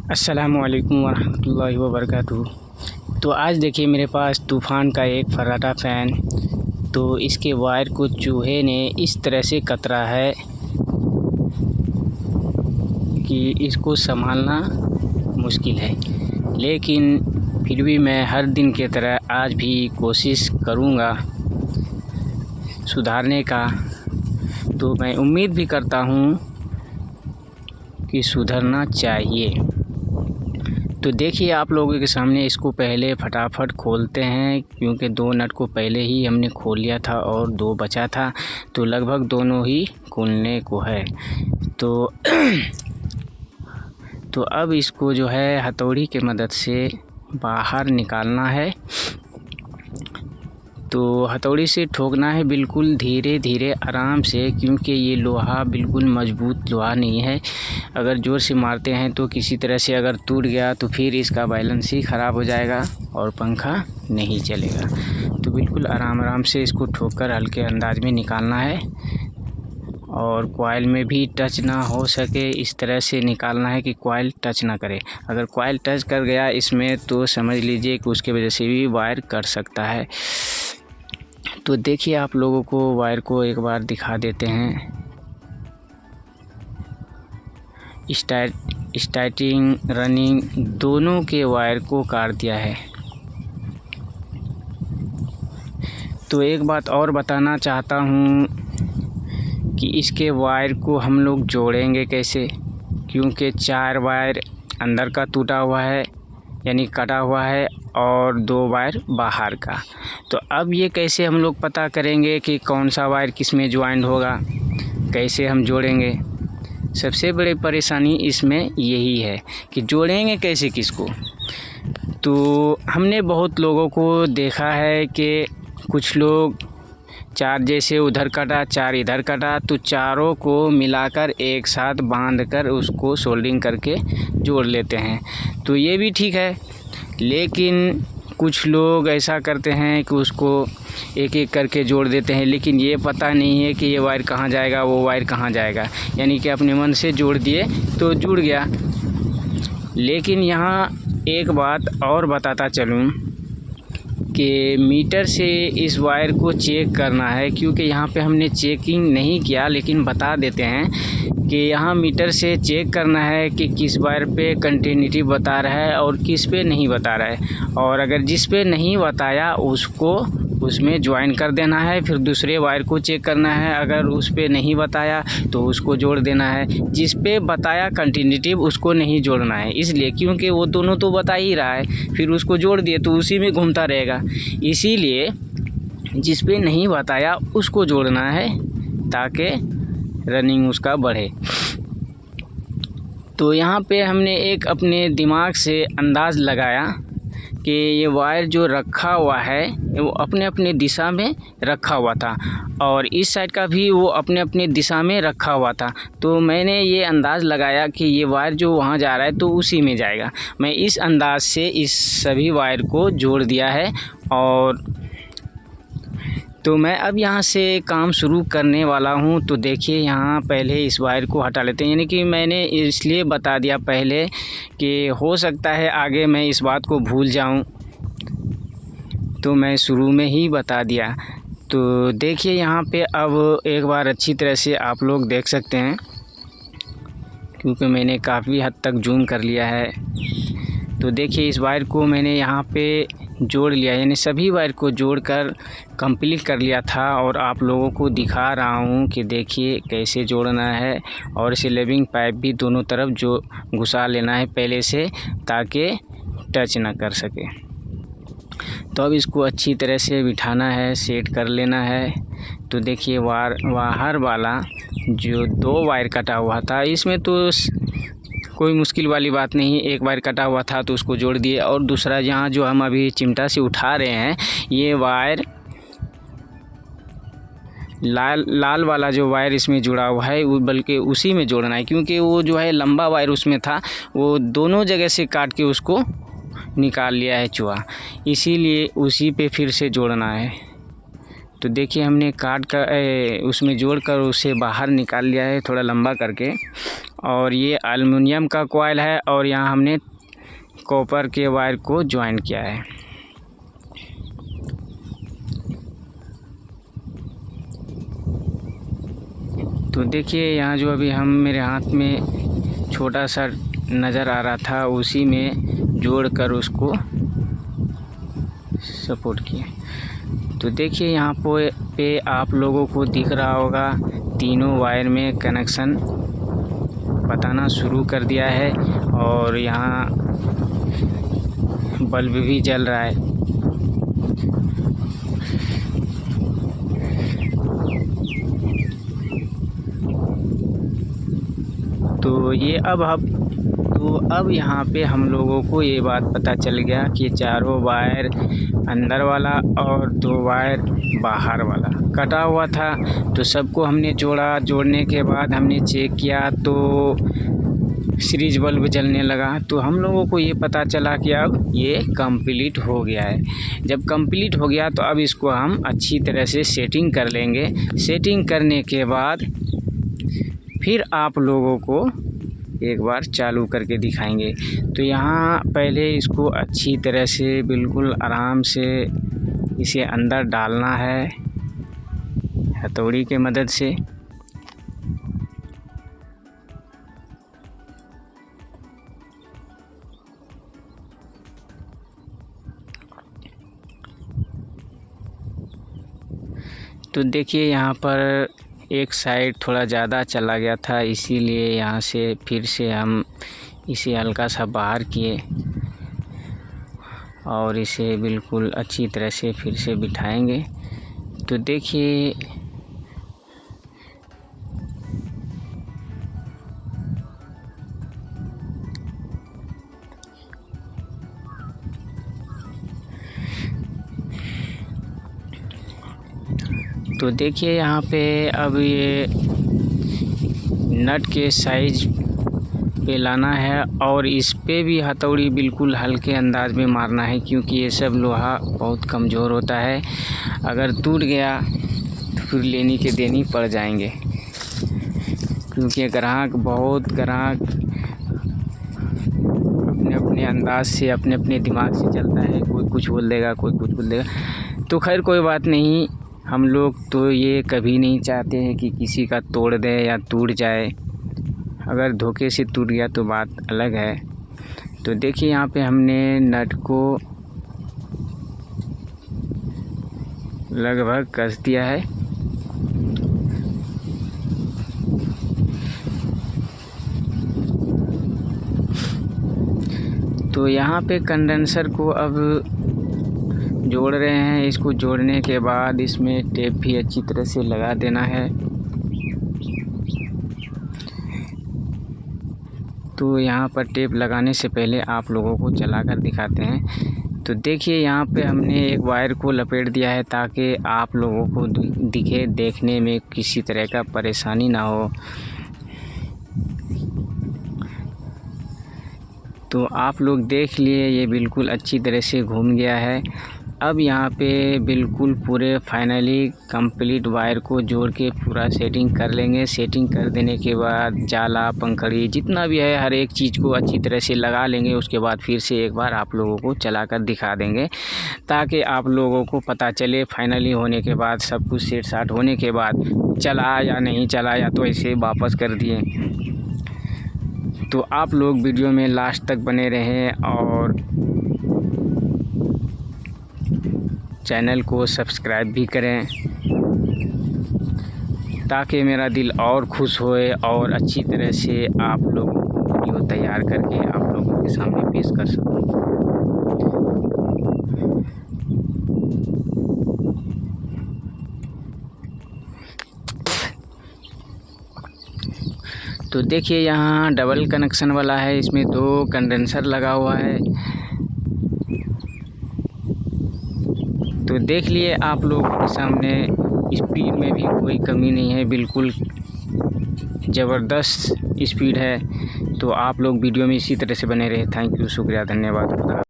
अस्सलामुअलैकुम वरहमतुल्लाहि वबरकातुहू। तो आज देखिए मेरे पास तूफ़ान का एक फर्राटा फ़ैन। तो इसके वायर को चूहे ने इस तरह से कतरा है कि इसको संभालना मुश्किल है, लेकिन फिर भी मैं हर दिन की तरह आज भी कोशिश करूँगा सुधारने का। तो मैं उम्मीद भी करता हूँ कि सुधरना चाहिए। तो देखिए आप लोगों के सामने इसको पहले फटाफट खोलते हैं, क्योंकि 2 नट को पहले ही हमने खोल लिया था और 2 बचा था, तो लगभग दोनों ही खुलने को है। तो अब इसको जो है हथौड़ी की मदद से बाहर निकालना है। तो हथौड़ी से ठोकना है बिल्कुल धीरे धीरे आराम से, क्योंकि ये लोहा बिल्कुल मजबूत लोहा नहीं है। अगर ज़ोर से मारते हैं तो किसी तरह से अगर टूट गया तो फिर इसका बैलेंस ही ख़राब हो जाएगा और पंखा नहीं चलेगा। तो बिल्कुल आराम आराम से इसको ठोककर हल्के अंदाज में निकालना है और कॉइल में भी टच ना हो सके, इस तरह से निकालना है कि कॉइल टच ना करे। अगर कॉइल टच कर गया इसमें तो समझ लीजिए कि उसके वजह से भी वायर कट सकता है। तो देखिए आप लोगों को वायर को एक बार दिखा देते हैं। स्टार्टिंग रनिंग दोनों के वायर को काट दिया है। तो एक बात और बताना चाहता हूँ कि इसके वायर को हम लोग जोड़ेंगे कैसे, क्योंकि 4 वायर अंदर का टूटा हुआ है यानी कटा हुआ है और 2 वायर बाहर का। तो अब ये कैसे हम लोग पता करेंगे कि कौन सा वायर किस में ज्वाइंट होगा, कैसे हम जोड़ेंगे। सबसे बड़ी परेशानी इसमें यही है कि जोड़ेंगे कैसे किसको। तो हमने बहुत लोगों को देखा है कि कुछ लोग 4 जैसे उधर कटा 4 इधर कटा, तो चारों को मिलाकर एक साथ बांधकर उसको सोल्डरिंग करके जोड़ लेते हैं। तो ये भी ठीक है, लेकिन कुछ लोग ऐसा करते हैं कि उसको एक एक करके जोड़ देते हैं, लेकिन ये पता नहीं है कि ये वायर कहाँ जाएगा वो वायर कहाँ जाएगा। यानी कि अपने मन से जोड़ दिए तो जुड़ गया। लेकिन यहाँ एक बात और बताता चलूँ कि मीटर से इस वायर को चेक करना है, क्योंकि यहाँ पे हमने चेकिंग नहीं किया, लेकिन बता देते हैं कि यहाँ मीटर से चेक करना है कि किस वायर पे कंटिन्यूटी बता रहा है और किस पे नहीं बता रहा है। और अगर जिस पे नहीं बताया उसको उसमें ज्वाइन कर देना है। फिर दूसरे वायर को चेक करना है, अगर उस पे नहीं बताया तो उसको जोड़ देना है। जिस पे बताया कंटिन्यूटी उसको नहीं जोड़ना है, इसलिए क्योंकि वो दोनों तो बता ही रहा है, फिर उसको जोड़ दिए तो उसी में घूमता रहेगा। इसीलिए जिस पे नहीं बताया उसको जोड़ना है ताकि रनिंग उसका बढ़े। तो यहाँ पे हमने एक अपने दिमाग से अंदाज़ लगाया कि ये वायर जो रखा हुआ है वो अपने अपने दिशा में रखा हुआ था और इस साइड का भी वो अपने अपने दिशा में रखा हुआ था। तो मैंने ये अंदाज़ लगाया कि ये वायर जो वहाँ जा रहा है तो उसी में जाएगा। मैं इस अंदाज़ से इस सभी वायर को जोड़ दिया है। और तो मैं अब यहाँ से काम शुरू करने वाला हूँ। तो देखिए यहाँ पहले इस वायर को हटा लेते हैं, यानी कि मैंने इसलिए बता दिया पहले कि हो सकता है आगे मैं इस बात को भूल जाऊँ, तो मैं शुरू में ही बता दिया। तो देखिए यहाँ पे अब एक बार अच्छी तरह से आप लोग देख सकते हैं, क्योंकि मैंने काफ़ी हद तक जूम कर लिया है। तो देखिए इस वायर को मैंने यहाँ पे जोड़ लिया, यानी सभी वायर को जोड़कर कंप्लीट कर लिया था और आप लोगों को दिखा रहा हूँ कि देखिए कैसे जोड़ना है। और इसे लेविंग पाइप भी दोनों तरफ जो घुसा लेना है पहले से, ताकि टच ना कर सके। तो अब इसको अच्छी तरह से बिठाना है, सेट कर लेना है। तो देखिए बाहर वाला जो 2 वायर कटा हुआ था इसमें तो कोई मुश्किल वाली बात नहीं, एक वायर कटा हुआ था तो उसको जोड़ दिए। और दूसरा यहाँ जो हम अभी चिमटा से उठा रहे हैं ये वायर लाल वाला जो वायर इसमें जुड़ा हुआ है वो बल्कि उसी में जोड़ना है, क्योंकि वो जो है लंबा वायर उसमें था, वो दोनों जगह से काट के उसको निकाल लिया है चूहा, इसीलिए उसी पे फिर से जोड़ना है। तो देखिए हमने काट कर उसमें जोड़कर उसे बाहर निकाल लिया है थोड़ा लंबा करके। और ये एल्युमिनियम का कॉइल है और यहाँ हमने कॉपर के वायर को ज्वाइन किया है। तो देखिए यहाँ जो अभी मेरे हाथ में छोटा सा नज़र आ रहा था उसी में जोड़कर उसको सपोर्ट किया। तो देखिए यहाँ पे आप लोगों को दिख रहा होगा तीनों वायर में कनेक्शन बताना शुरू कर दिया है और यहाँ बल्ब भी जल रहा है। तो अब यहाँ पे हम लोगों को ये बात पता चल गया कि चारों वायर अंदर वाला और 2 वायर बाहर वाला कटा हुआ था। तो सबको हमने जोड़ने के बाद हमने चेक किया तो सीरीज बल्ब जलने लगा। तो हम लोगों को ये पता चला कि अब ये कंप्लीट हो गया है। जब कंप्लीट हो गया तो अब इसको हम अच्छी तरह से सेटिंग कर लेंगे। सेटिंग करने के बाद फिर आप लोगों को एक बार चालू करके दिखाएंगे। तो यहाँ पहले इसको अच्छी तरह से बिल्कुल आराम से इसे अंदर डालना है हथौड़ी के मदद से। तो देखिए यहाँ पर एक साइड थोड़ा ज़्यादा चला गया था, इसीलिए यहाँ से फिर से हम इसे हल्का सा बाहर किए और इसे बिल्कुल अच्छी तरह से फिर से बिठाएंगे। तो देखिए यहाँ पे अब ये नट के साइज पे लाना है और इस पे भी हथौड़ी बिल्कुल हल्के अंदाज में मारना है, क्योंकि ये सब लोहा बहुत कमज़ोर होता है। अगर टूट गया तो फिर लेनी के देनी पड़ जाएंगे, क्योंकि ग्राहक अपने अपने अंदाज से अपने अपने दिमाग से चलता है। कोई कुछ बोल देगा, कोई कुछ बोल देगा। तो खैर कोई बात नहीं, हम लोग तो ये कभी नहीं चाहते हैं कि किसी का तोड़ दे या टूट जाए। अगर धोखे से टूट गया तो बात अलग है। तो देखिए यहाँ पे हमने नट को लगभग कस दिया है। तो यहाँ पे कंडेंसर को अब जोड़ रहे हैं। इसको जोड़ने के बाद इसमें टेप भी अच्छी तरह से लगा देना है। तो यहाँ पर टेप लगाने से पहले आप लोगों को चलाकर दिखाते हैं। तो देखिए यहाँ पे हमने एक वायर को लपेट दिया है ताकि आप लोगों को दिखे, देखने में किसी तरह का परेशानी ना हो। तो आप लोग देख लिए, ये बिल्कुल अच्छी तरह से घूम गया है। अब यहाँ पे बिल्कुल पूरे फाइनली कंप्लीट वायर को जोड़ के पूरा सेटिंग कर लेंगे। सेटिंग कर देने के बाद जाला, पंखड़ी जितना भी है हर एक चीज़ को अच्छी तरह से लगा लेंगे। उसके बाद फिर से एक बार आप लोगों को चलाकर दिखा देंगे, ताकि आप लोगों को पता चले फाइनली होने के बाद, सब कुछ सेट साट होने के बाद चला या नहीं चला, या तो ऐसे वापस कर दिए। तो आप लोग वीडियो में लास्ट तक बने रहें और चैनल को सब्सक्राइब भी करें, ताकि मेरा दिल और खुश होए और अच्छी तरह से आप लोगों को वीडियो तैयार करके आप लोगों के सामने पेश कर सकूं। तो देखिए यहाँ डबल कनेक्शन वाला है, इसमें 2 कंडेंसर लगा हुआ है। तो देख लिए आप लोगों के सामने, स्पीड में भी कोई कमी नहीं है, बिल्कुल ज़बरदस्त स्पीड है। तो आप लोग वीडियो में इसी तरह से बने रहे। थैंक यू, शुक्रिया, धन्यवाद।